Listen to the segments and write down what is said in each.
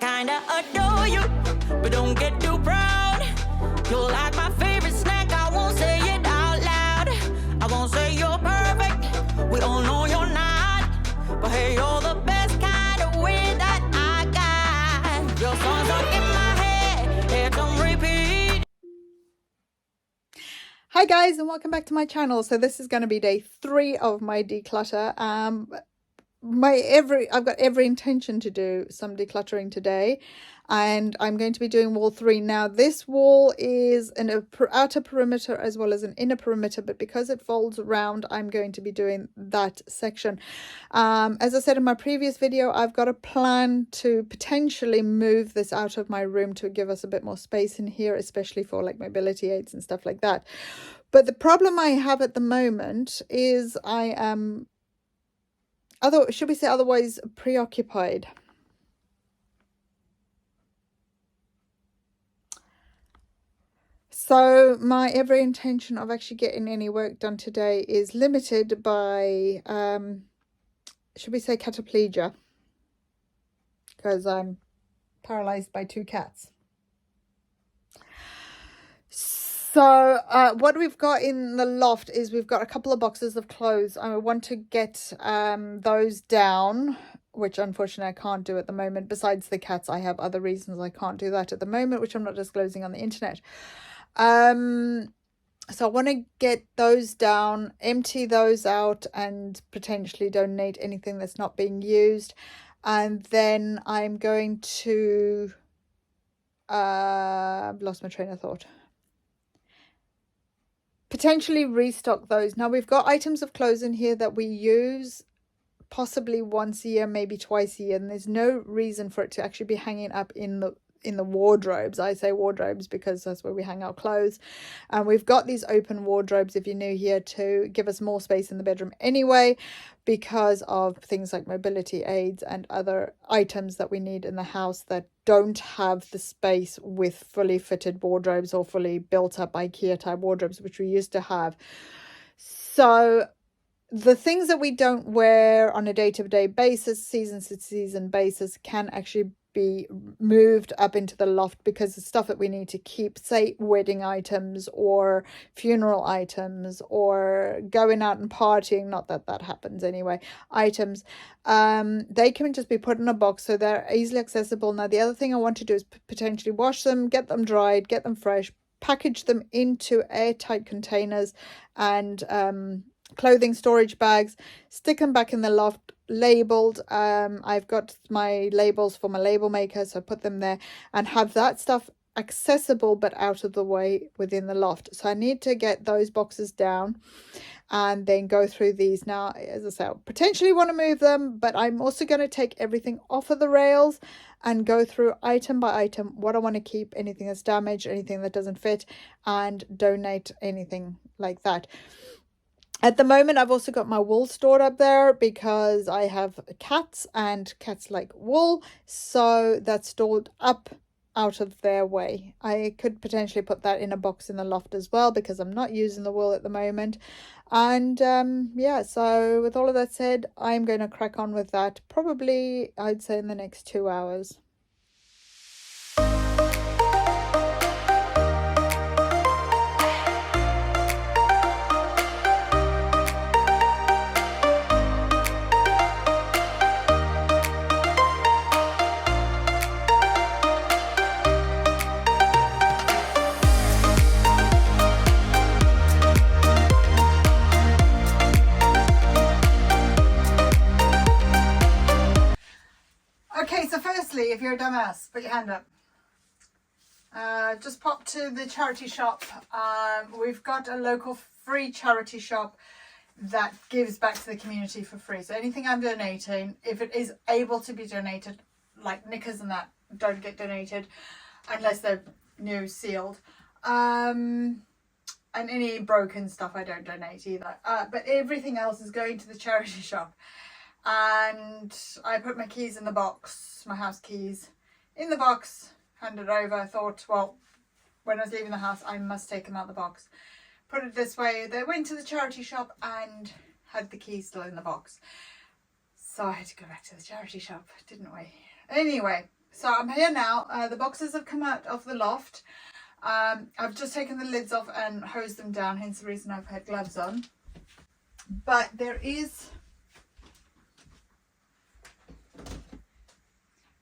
kinda adore you, but don't get too proud. You're like my favorite snack, I won't say it out loud. I won't say you're perfect, we all know you're not. But hey, you're the best kind of weird that I got. Your songs are in my head, it's on repeat. Hi guys, and welcome back to my channel. So this is going to be day 3 of my declutter. I've got every intention to do some decluttering today, and I'm going to be doing wall 3. Now this wall is an outer perimeter as well as an inner perimeter, but because it folds around, I'm going to be doing that section. As I said in my previous video, I've got a plan to potentially move this out of my room to give us a bit more space in here, especially for like mobility aids and stuff like that. But the problem I have at the moment is I am otherwise preoccupied. So my every intention of actually getting any work done today is limited by, should we say, cataplegia, because I'm paralyzed by 2 cats. So what we've got in the loft is we've got a couple of boxes of clothes. I want to get those down, which unfortunately I can't do at the moment. Besides the cats, I have other reasons I can't do that at the moment, which I'm not disclosing on the internet. So I want to get those down, empty those out, and potentially donate anything that's not being used. And then I'm going to I've lost my train of thought. Potentially restock those. Now we've got items of clothes in here that we use possibly once a year, maybe twice a year, and there's no reason for it to actually be hanging up in the wardrobes. I say wardrobes because that's where we hang our clothes. And we've got these open wardrobes, if you're new here, to give us more space in the bedroom anyway, because of things like mobility aids and other items that we need in the house that don't have the space with fully fitted wardrobes or fully built up IKEA type wardrobes, which we used to have. So the things that we don't wear on a day-to-day basis, season-to-season basis, can actually be moved up into the loft, because the stuff that we need to keep, say wedding items or funeral items or going out and partying, not that that happens anyway, items, they can just be put in a box so they're easily accessible. Now the other thing I want to do is potentially wash them, get them dried, get them fresh, package them into airtight containers and clothing storage bags, stick them back in the loft labeled. I've got my labels for my label maker, so I put them there and have that stuff accessible but out of the way within the loft. So I need to get those boxes down and then go through these. Now, as I say, I potentially want to move them, but I'm also going to take everything off of the rails and go through item by item what I want to keep, anything that's damaged, anything that doesn't fit, and donate anything like that. At the moment, I've also got my wool stored up there because I have cats and cats like wool. So that's stored up out of their way. I could potentially put that in a box in the loft as well because I'm not using the wool at the moment. And yeah, so with all of that said, I'm going to crack on with that probably, I'd say, in the next 2 hours. If you're a dumbass, put your hand up. Just pop to the charity shop. We've got a local free charity shop that gives back to the community for free. So anything I'm donating, if it is able to be donated, like knickers and that, don't get donated unless they're new, sealed. And any broken stuff I don't donate either. But everything else is going to the charity shop. And I put my keys in the box, my house keys in the box, handed over. I thought, well, when I was leaving the house, I must take them out of the box. Put it this way, they went to the charity shop and had the keys still in the box. So I had to go back to the charity shop, didn't we? Anyway, So I'm here now. The boxes have come out of the loft. I've just taken the lids off and hosed them down, hence the reason I've had gloves on. But there is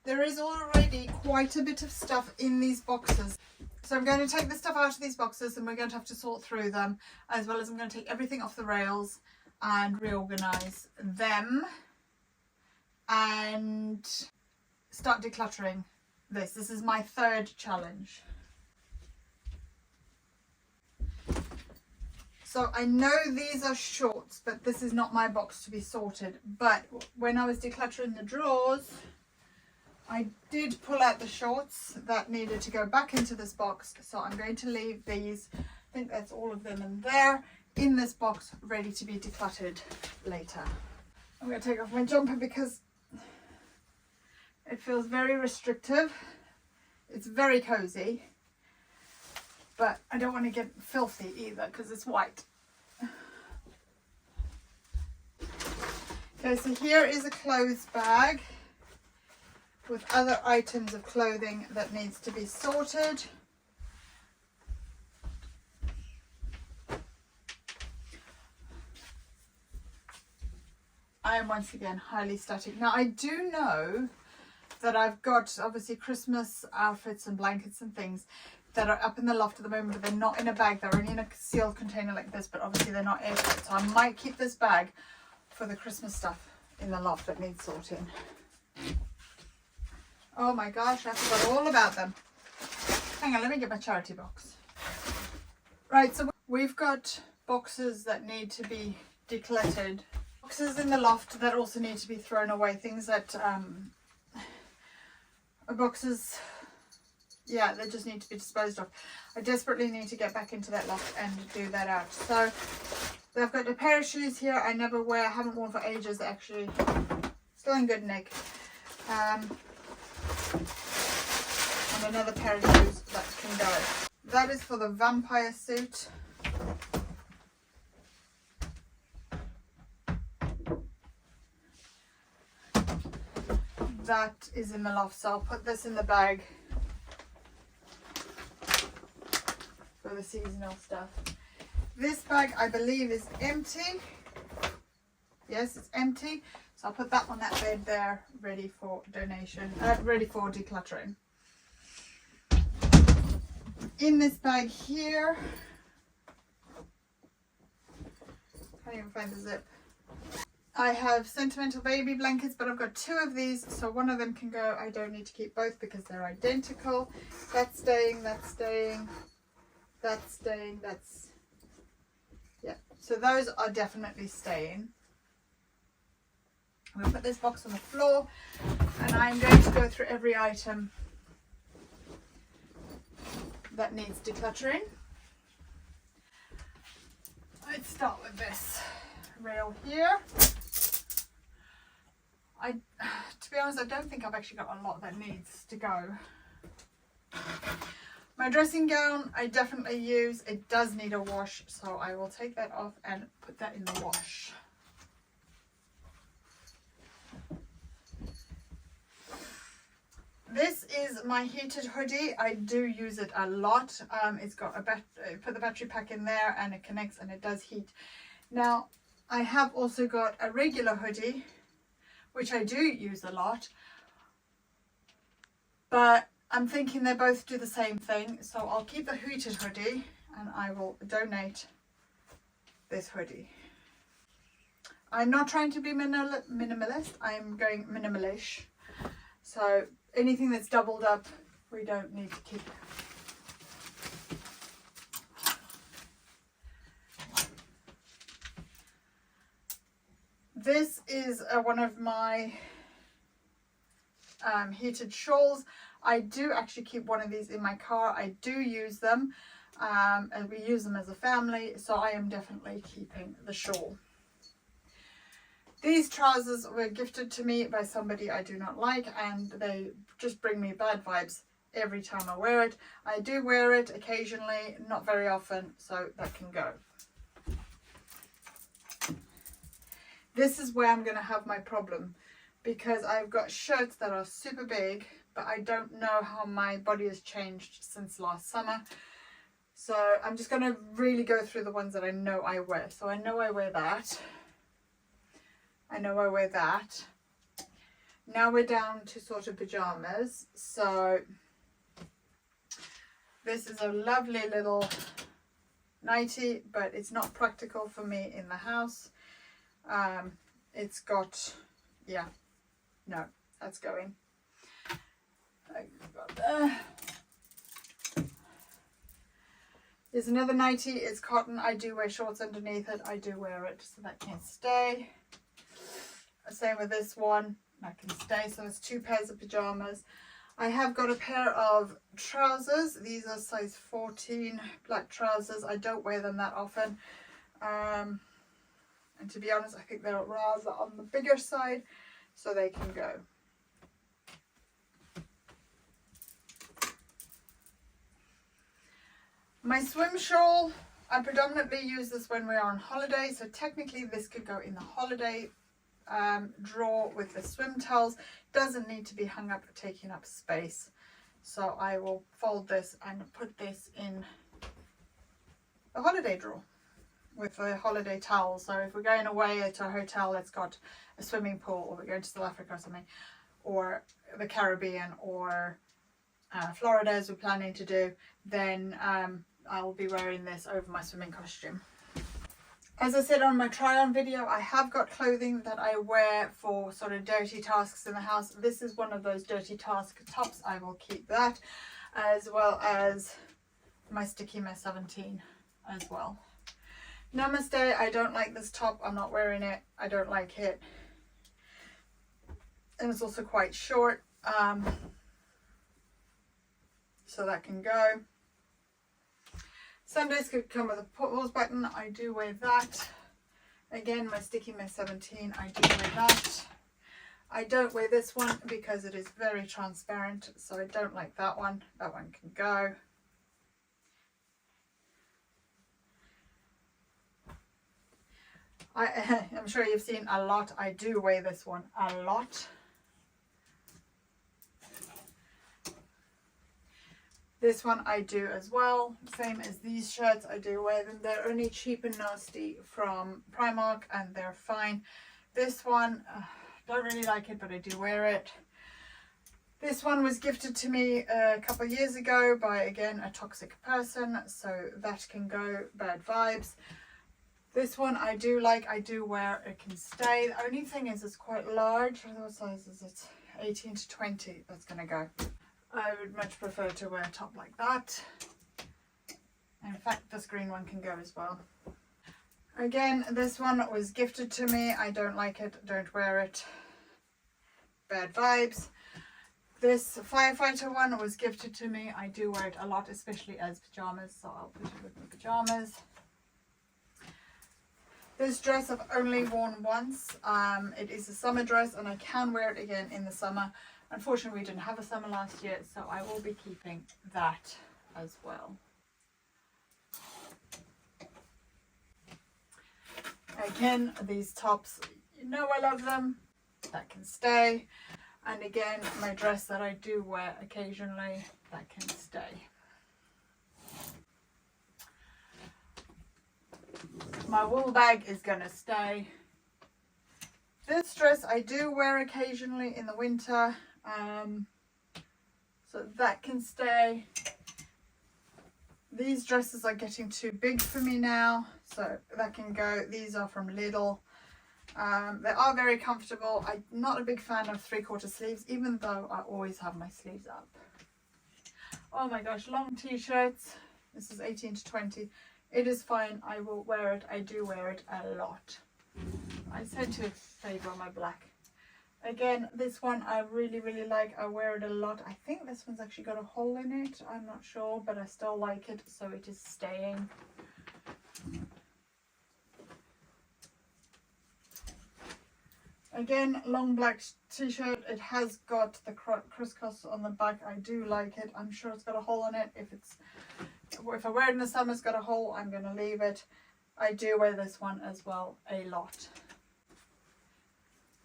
already quite a bit of stuff in these boxes. So I'm going to take the stuff out of these boxes and we're going to have to sort through them, as well as I'm going to take everything off the rails and reorganize them and start decluttering this. This is my third challenge. So I know these are shorts, but this is not my box to be sorted. But when I was decluttering the drawers, I did pull out the shorts that needed to go back into this box. So I'm going to leave these, I think that's all of them in there, in this box, ready to be decluttered later. I'm going to take off my jumper because it feels very restrictive. It's very cozy, but I don't want to get filthy either because it's white. Okay, so here is a clothes bag with other items of clothing that needs to be sorted. I am once again highly static. Now I do know that I've got obviously Christmas outfits and blankets and things that are up in the loft at the moment, but they're not in a bag. They're only in a sealed container like this, but obviously they're not airtight. So I might keep this bag for the Christmas stuff in the loft that needs sorting. Oh my gosh, I forgot all about them. Hang on, let me get my charity box. Right, so we've got boxes that need to be decluttered. Boxes in the loft that also need to be thrown away. Things that, boxes, yeah, they just need to be disposed of. I desperately need to get back into that loft and do that out. So I've got a pair of shoes here I never wear, I haven't worn for ages actually. Still in good nick. And another pair of shoes that can go. That is for the vampire suit. That is in the loft, so I'll put this in the bag for the seasonal stuff. This bag I believe is empty. Yes, it's empty. So I'll put that on that bed there, ready for donation, ready for decluttering. In this bag here, can't even find the zip. I have sentimental baby blankets, but I've got two of these, so one of them can go. I don't need to keep both because they're identical. That's staying, that's staying, that's staying, that's, yeah. So those are definitely staying. I'm going to put this box on the floor and I'm going to go through every item that needs decluttering. Let's start with this rail here. To be honest, I don't think I've actually got a lot that needs to go. My dressing gown I definitely use. It does need a wash, so I will take that off and put that in the wash. This is my heated hoodie. I do use it a lot. It's got a put the battery pack in there and it connects and it does heat. Now I have also got a regular hoodie, which I do use a lot, but I'm thinking they both do the same thing. So I'll keep the heated hoodie and I will donate this hoodie. I'm not trying to be minimalist. I'm going minimalish. So anything that's doubled up, we don't need to keep. This is one of my heated shawls. I do actually keep one of these in my car. I do use them and we use them as a family, so I am definitely keeping the shawl. These trousers were gifted to me by somebody I do not like, and they just bring me bad vibes every time I wear it. I do wear it occasionally, not very often, so that can go. This is where I'm going to have my problem, because I've got shirts that are super big, but I don't know how my body has changed since last summer. So I'm just going to really go through the ones that I know I wear. So I know I wear that. I know I wear that. Now we're down to sort of pajamas. So this is a lovely little nightie, but it's not practical for me in the house. It's got, yeah, no, that's going. There's another nightie. It's cotton. I do wear shorts underneath it. I do wear it, so that can stay. Same with this one. That can stay. So it's 2 pairs of pajamas. I have got a pair of trousers. These are size 14 black trousers. I don't wear them that often. And to be honest, I think they're rather on the bigger side, so they can go. My swim shawl, I predominantly use this when we're on holiday, so technically this could go in the holiday drawer with the swim towels. Doesn't need to be hung up, taking up space. So I will fold this and put this in the holiday drawer with the holiday towels. So if we're going away to a hotel that's got a swimming pool, or we're going to South Africa or something, or the Caribbean, or Florida as we're planning to do, then I will be wearing this over my swimming costume. As I said on my try on video, I have got clothing that I wear for sort of dirty tasks in the house. This is one of those dirty task tops. I will keep that, as well as my Sticky Mess 17 as well. Namaste, I don't like this top. I'm not wearing it. I don't like it. And it's also quite short. So that can go. Sundays could come with a pause button. I do wear that. Again, my Sticky Mess 17, I do wear that. I don't wear this one because it is very transparent, so I don't like that one. That one can go. I'm sure you've seen a lot. I do wear this one a lot. This one I do as well, same as these shirts. I do wear them. They're only cheap and nasty from Primark, and they're fine. This one, don't really like it, but I do wear it. This one was gifted to me a couple of years ago by, again, a toxic person, so that can go. Bad vibes. This one I do like. I do wear. It can stay. The only thing is it's quite large. What size is it? 18 to 20. That's going to go. I would much prefer to wear a top like that. In fact, this green one can go as well. Again, this one was gifted to me. I don't like it. Don't wear it. Bad vibes. This firefighter one was gifted to me. I do wear it a lot, especially as pajamas. So I'll put it with my pajamas. This dress I've only worn once. It is a summer dress, and I can wear it again in the summer. Unfortunately, we didn't have a summer last year, so I will be keeping that as well. Again, these tops, you know I love them. That can stay. And again, my dress that I do wear occasionally, that can stay. My wool bag is going to stay. This dress I do wear occasionally in the winter. So that can stay. These dresses are getting too big for me now, so that can go. These are from Lidl. They are very comfortable. I'm not a big fan of 3/4 sleeves, even though I always have my sleeves up. Oh my gosh, long t-shirts. This is 18 to 20. It is fine. I will wear it. I do wear it a lot. I tend to favor my black. Again, this one I really, really like. I wear it a lot. I think this one's actually got a hole in it. I'm not sure, but I still like it, so it is staying. Again, long black t-shirt. It has got the crisscross on the back. I do like it. I'm sure it's got a hole in it. If I wear it in the summer, it's got a hole, I'm going to leave it. I do wear this one as well a lot.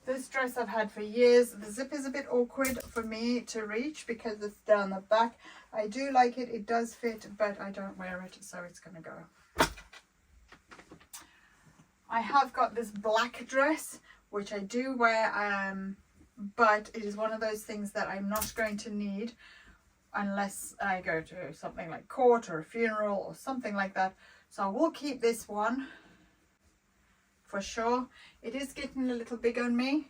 This dress I've had for years. The zip is a bit awkward for me to reach because it's down the back. I do like it. It does fit, but I don't wear it, so it's going to go. I have got this black dress, which I do wear, but it is one of those things that I'm not going to need unless I go to something like court or a funeral or something like that. So I will keep this one for sure. It is getting a little big on me,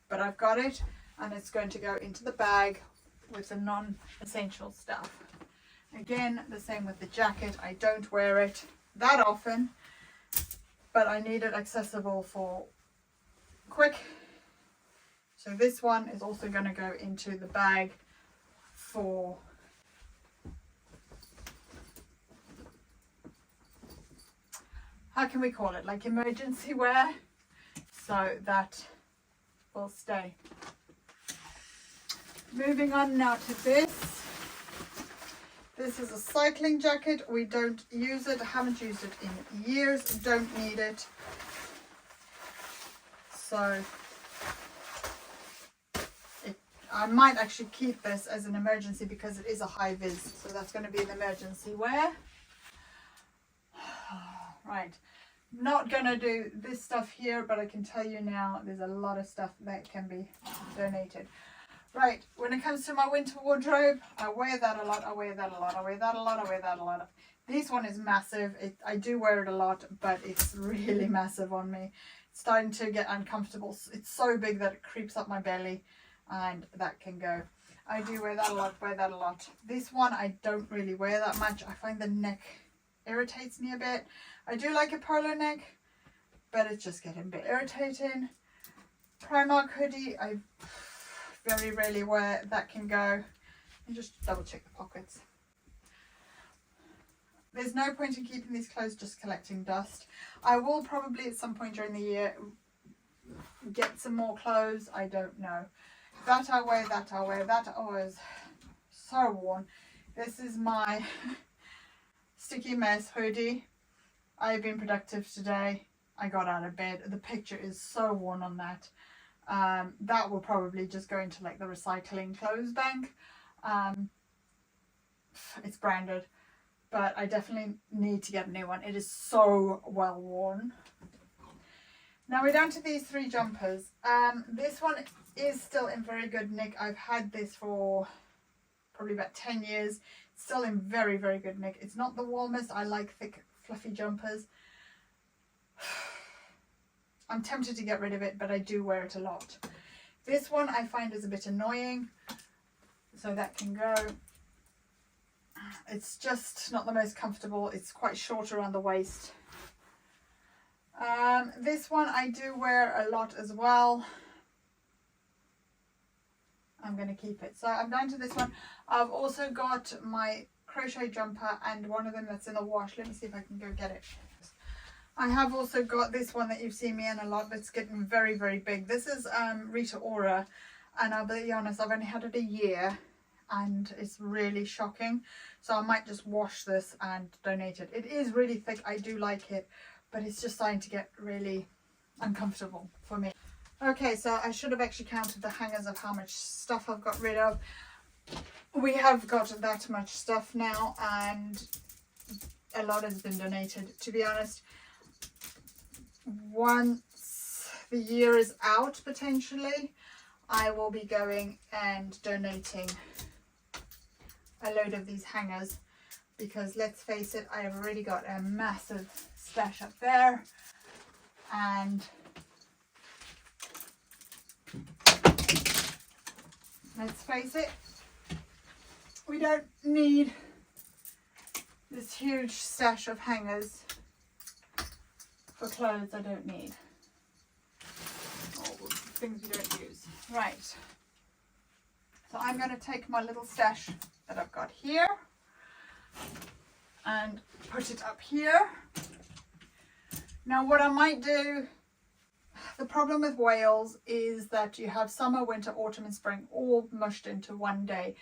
but I've got it, and it's going to go into the bag with the non-essential stuff. Again, the same with the jacket. I don't wear it that often, but I need it accessible for quick. So this one is also going to go into the bag for how can we call it, like emergency wear, so that will stay. Moving on now to this. This is a cycling jacket. We don't use it. I haven't used it in years. Don't need it. So I might actually keep this as an emergency because it is a high vis. So that's going to be an emergency wear. Right. Not going to do this stuff here, but I can tell you now there's a lot of stuff that can be donated. Right, when it comes to my winter wardrobe, I wear that a lot, I wear that a lot, I wear that a lot, I wear that a lot. This one is massive. I do wear it a lot, but it's really massive on me. It's starting to get uncomfortable. It's so big that it creeps up my belly, and that can go. I do wear that a lot, wear that a lot. This one I don't really wear that much. I find the neck irritates me a bit. I do like a polo neck, but it's just getting a bit irritating. Primark hoodie, I very rarely wear. That can go. And just double check the pockets. There's no point in keeping these clothes just collecting dust. I will probably at some point during the year get some more clothes. I don't know. That I wear, that I wear, that always so worn. This is my sticky mess hoodie. I've been productive today. I got out of bed. The picture is so worn on that. That will probably just go into like the recycling clothes bank. It's branded, but I definitely need to get a new one. It is so well worn. Now we're down to these three jumpers. This one is still in very good nick. I've had this for probably about 10 years. It's still in very, very good nick. It's not the warmest. I like thick, fluffy jumpers. I'm tempted to get rid of it, but I do wear it a lot. This one I find is a bit annoying, so that can go. It's just not the most comfortable. It's quite short around the waist. This one I do wear a lot as well. I'm going to keep it. So I'm down to this one. I've also got my crochet jumper and one of them that's in the wash. Let me see if I can go get it. I have also got this one that you've seen me in a lot, but it's getting very, very big. This is Rita Ora, and I'll be honest, I've only had it a year and it's really shocking. So I might just wash this and donate it. It is really thick. I do like it, but it's just starting to get really uncomfortable for me. Okay, so I should have actually counted the hangers of how much stuff I've got rid of. We have got that much stuff now, and a lot has been donated. To be honest, once the year is out, potentially, I will be going and donating a load of these hangers, because let's face it, I have already got a massive stash up there, and let's face it, we don't need this huge stash of hangers for clothes I don't need, or things we don't use. Right, so I'm going to take my little stash that I've got here and put it up here. Now what I might do, the problem with Wales is that you have summer, winter, autumn and spring all mushed into one day.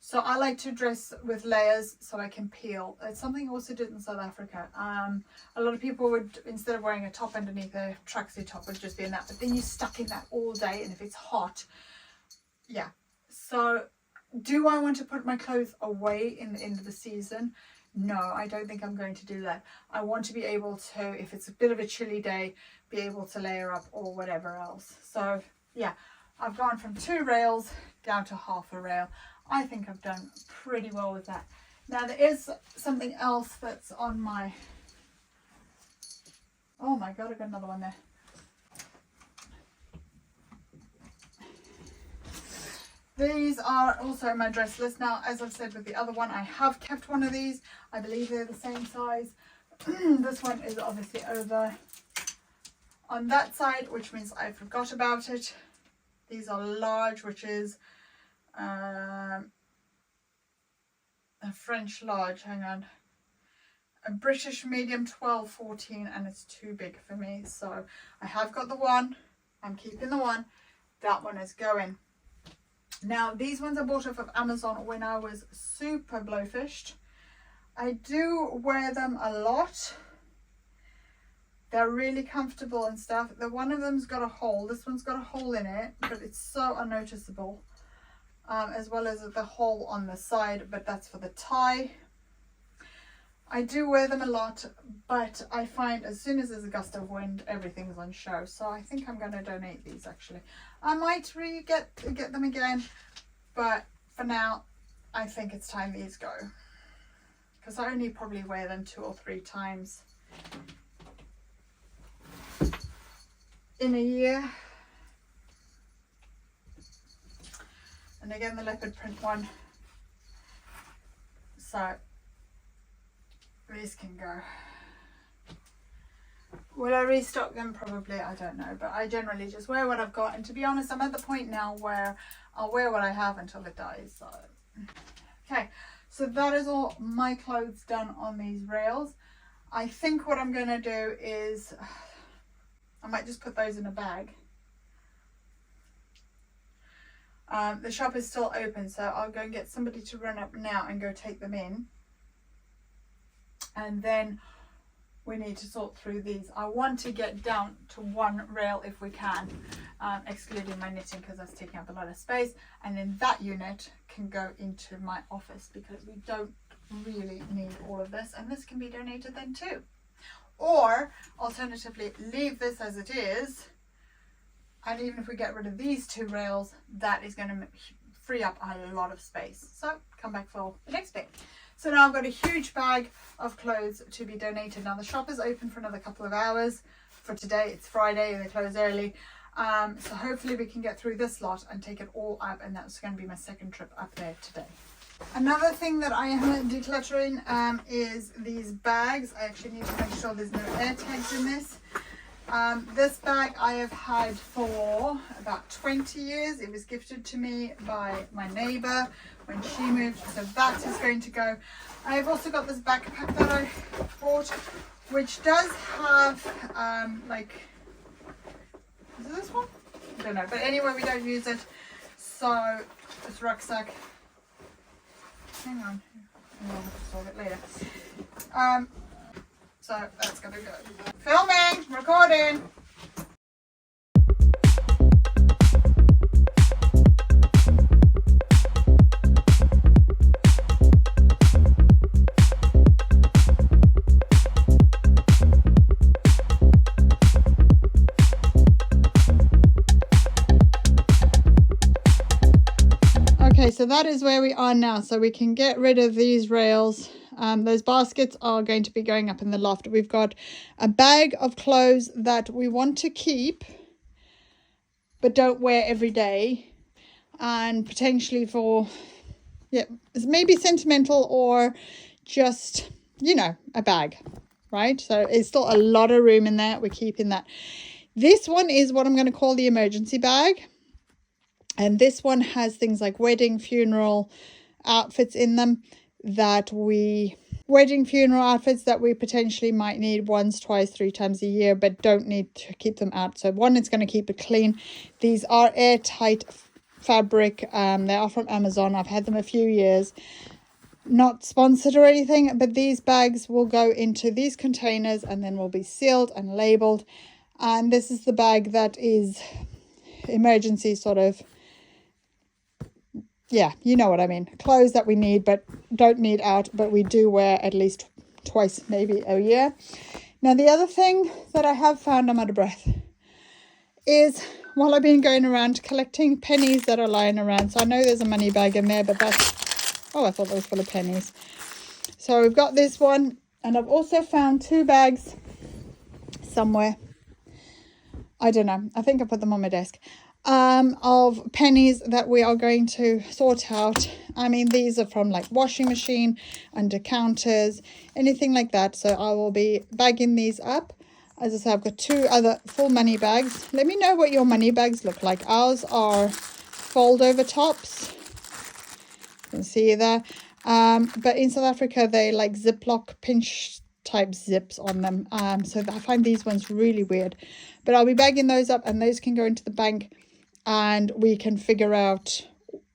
So I like to dress with layers so I can peel. It's something I also did in South Africa. A lot of people would, instead of wearing a top underneath a tracksuit top, would just be in that. But then you're stuck in that all day, and if it's hot, yeah. So do I want to put my clothes away in the end of the season? No, I don't think I'm going to do that. I want to be able to, if it's a bit of a chilly day, be able to layer up or whatever else. So yeah, I've gone from 2 rails down to half a rail. I think I've done pretty well with that. Now there is something else that's on my, oh my god, I got another one there. These are also my dress list. Now, as I've said with the other one, I have kept one of these. I believe they're the same size. This one is obviously over on that side, which means I forgot about it. These are large, which is a French large, hang on, a British medium 12, 14, and it's too big for me. So I have got the one, I'm keeping the one, that one is going. Now these ones I bought off of Amazon when I was super blowfished. I do wear them a lot. They're really comfortable and stuff. The one of them's got a hole, this one's got a hole in it, but it's so unnoticeable. As well as the hole on the side, but that's for the tie. I do wear them a lot, but I find as soon as there's a gust of wind, everything's on show. So I think I'm going to donate these actually. I might get them again, but for now, I think it's time these go. Because I only probably wear them 2 or 3 times in a year. And again, the leopard print one. So these can go. Will I restock them? Probably, I don't know. But I generally just wear what I've got. And to be honest, I'm at the point now where I'll wear what I have until it dies. So, okay, so that is all my clothes done on these rails. I think what I'm going to do is, I might just put those in a bag. The shop is still open, so I'll go and get somebody to run up now and go take them in. And then we need to sort through these. I want to get down to 1 rail if we can, excluding my knitting because that's taking up a lot of space. And then that unit can go into my office because we don't really need all of this. And this can be donated then too. Or alternatively, leave this as it is. And even if we get rid of these 2 rails, that is going to free up a lot of space. So come back for the next bit. So now I've got a huge bag of clothes to be donated. Now the shop is open for another couple of hours. For today, it's Friday, they close early. So hopefully we can get through this lot and take it all up. And that's going to be my second trip up there today. Another thing that I am decluttering is these bags. I actually need to make sure there's no air tags in this. This bag I have had for about 20 years. It was gifted to me by my neighbour when she moved, so that is going to go. I've also got this backpack that I bought, which does have like, is it this one? I don't know, but anyway, we don't use it. So this rucksack, hang on, I'll have to solve it later. So that's gonna go. Filming, recording. Okay, so that is where we are now. So we can get rid of these rails. Those baskets are going to be going up in the loft. We've got a bag of clothes that we want to keep but don't wear every day, and potentially for, yeah, maybe sentimental or just, you know, a bag, right? So it's still a lot of room in there. We're keeping that. This one is what I'm going to call the emergency bag. And this one has things like wedding, funeral outfits in them wedding funeral outfits that we potentially might need once, twice, 3 times a year, but don't need to keep them out. So one, it's going to keep it clean. These are airtight fabric. They are from Amazon. I've had them a few years. Not sponsored or anything, but these bags will go into these containers and then will be sealed and labeled. And this is the bag that is emergency sort of, yeah, you know what I mean. Clothes that we need but don't need out, but we do wear at least twice, maybe a year. Now, the other thing that I have found, I'm out of breath, is while I've been going around collecting pennies that are lying around. So I know there's a money bag in there, but that's, oh, I thought that was full of pennies. So we've got this one, and I've also found 2 bags somewhere. I don't know. I think I put them on my desk. Of pennies that we are going to sort out. I mean, these are from like washing machine, under counters, anything like that. So I will be bagging these up. As I said, I've got 2 other full money bags. Let me know what your money bags look like. Ours are fold over tops. You can see there. But in South Africa, they like Ziploc pinch type zips on them. So I find these ones really weird. But I'll be bagging those up, and those can go into the bank, and we can figure out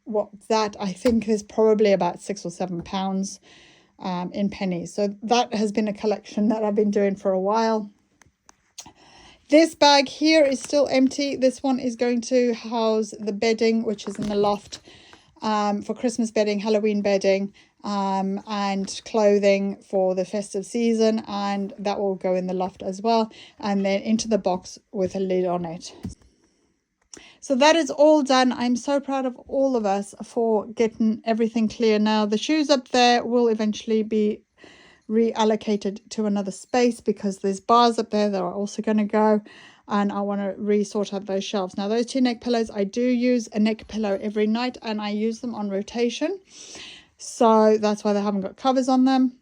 what that, I think there's probably about £6 or £7 in pennies. So that has been a collection that I've been doing for a while. This bag here is still empty. This one is going to house the bedding, which is in the loft, for Christmas bedding, Halloween bedding, and clothing for the festive season, and that will go in the loft as well, and then into the box with a lid on it. So that is all done. I'm so proud of all of us for getting everything clear. Now the shoes up there will eventually be reallocated to another space because there's bars up there that are also going to go, and I want to re-sort out those shelves. Now those 2 neck pillows, I do use a neck pillow every night, and I use them on rotation, so that's why they haven't got covers on them.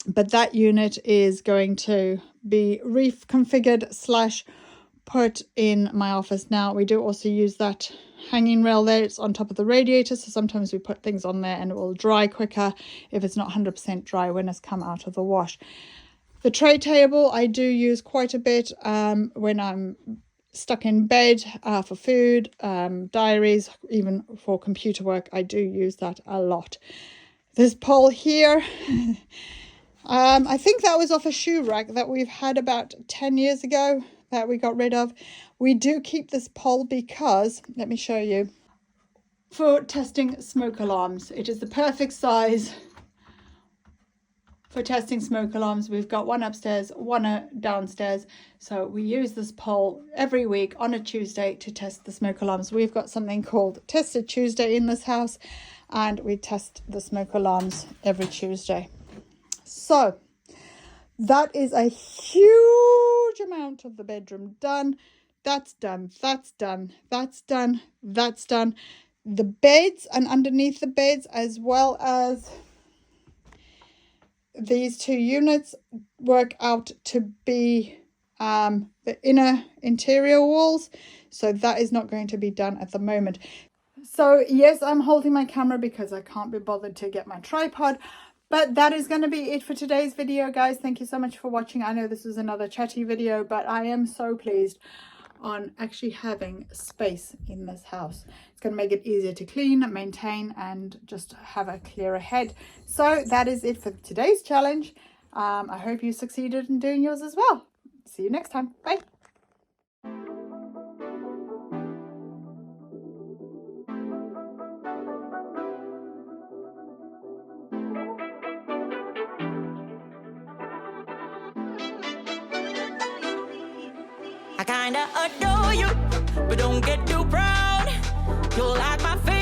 But that unit is going to be reconfigured / put in my office. Now we do also use that hanging rail there. It's on top of the radiator, so sometimes we put things on there and it will dry quicker if it's not 100% dry when it's come out of the wash. The tray table I do use quite a bit when I'm stuck in bed for food, diaries, even for computer work. I do use that a lot. This pole here, I think that was off a shoe rack that we've had about 10 years ago that we got rid of. We do keep this pole because, let me show you, for testing smoke alarms. It is the perfect size for testing smoke alarms. We've got one upstairs, one downstairs. So we use this pole every week on a Tuesday to test the smoke alarms. We've got something called Tested Tuesday in this house, and we test the smoke alarms every Tuesday. So that is a huge amount of the bedroom done. That's done. That's done. That's done. That's done. The beds and underneath the beds, as well as these 2 units, work out to be the inner interior walls. So that is not going to be done at the moment. So yes, I'm holding my camera because I can't be bothered to get my tripod. But that is going to be it for today's video, guys. Thank you so much for watching. I know this was another chatty video, but I am so pleased on actually having space in this house. It's going to make it easier to clean, maintain, and just have a clearer head. So that is it for today's challenge. I hope you succeeded in doing yours as well. See you next time. Bye. I kinda adore you, but don't get too proud. You're like my favorite.